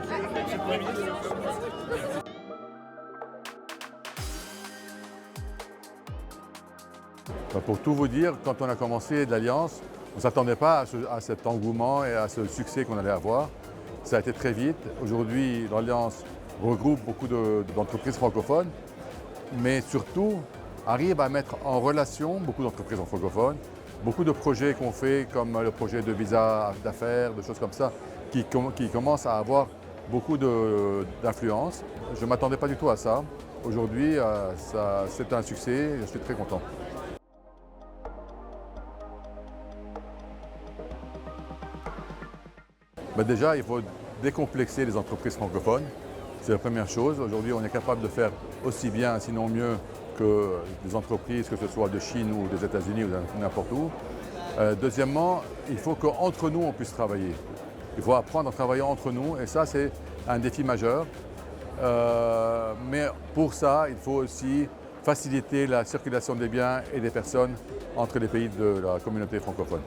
Monsieur le Premier ministre. Pour tout vous dire, quand on a commencé l'Alliance, on ne s'attendait pas à cet engouement et à ce succès qu'on allait avoir. Ça a été très vite. Aujourd'hui, l'Alliance regroupe beaucoup d'entreprises francophones, mais surtout arrive à mettre en relation beaucoup d'entreprises francophones, beaucoup de projets qu'on fait, comme le projet de visa d'affaires, de choses comme ça, qui commencent à avoir beaucoup d'influence. Je ne m'attendais pas du tout à ça. Aujourd'hui, c'est un succès, je suis très content. Déjà, il faut décomplexer les entreprises francophones. C'est la première chose. Aujourd'hui, on est capable de faire aussi bien, sinon mieux, que des entreprises, que ce soit de Chine ou des États-Unis ou n'importe où. Deuxièmement, il faut qu'entre nous, on puisse travailler. Il faut apprendre à travailler entre nous et ça, c'est un défi majeur. Mais pour ça, il faut aussi faciliter la circulation des biens et des personnes entre les pays de la communauté francophone.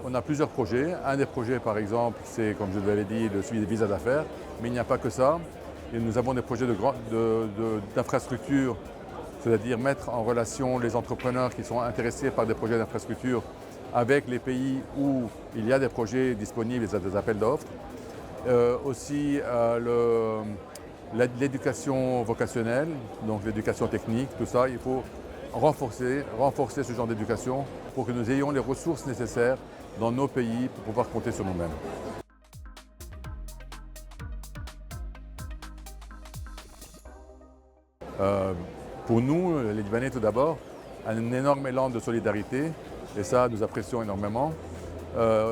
On a plusieurs projets. Un des projets, par exemple, c'est, comme je vous l'avais dit, le suivi des visas d'affaires. Mais il n'y a pas que ça. Et nous avons des projets d'infrastructure, c'est-à-dire mettre en relation les entrepreneurs qui sont intéressés par des projets d'infrastructure avec les pays où il y a des projets disponibles et des appels d'offres. Aussi l'éducation vocationnelle, donc l'éducation technique, tout ça, il faut renforcer ce genre d'éducation pour que nous ayons les ressources nécessaires dans nos pays pour pouvoir compter sur nous-mêmes. Pour nous, les Libanais tout d'abord, un énorme élan de solidarité et ça, nous apprécions énormément.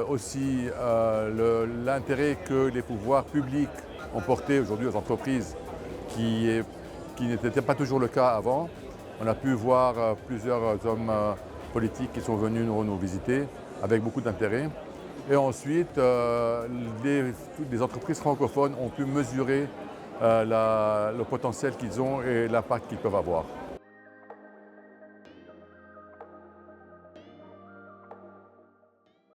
Aussi l'intérêt que les pouvoirs publics ont porté aujourd'hui aux entreprises qui n'était pas toujours le cas avant. On a pu voir plusieurs hommes politiques qui sont venus nous visiter avec beaucoup d'intérêt. Et ensuite, les entreprises francophones ont pu mesurer le potentiel qu'ils ont et l'impact qu'ils peuvent avoir.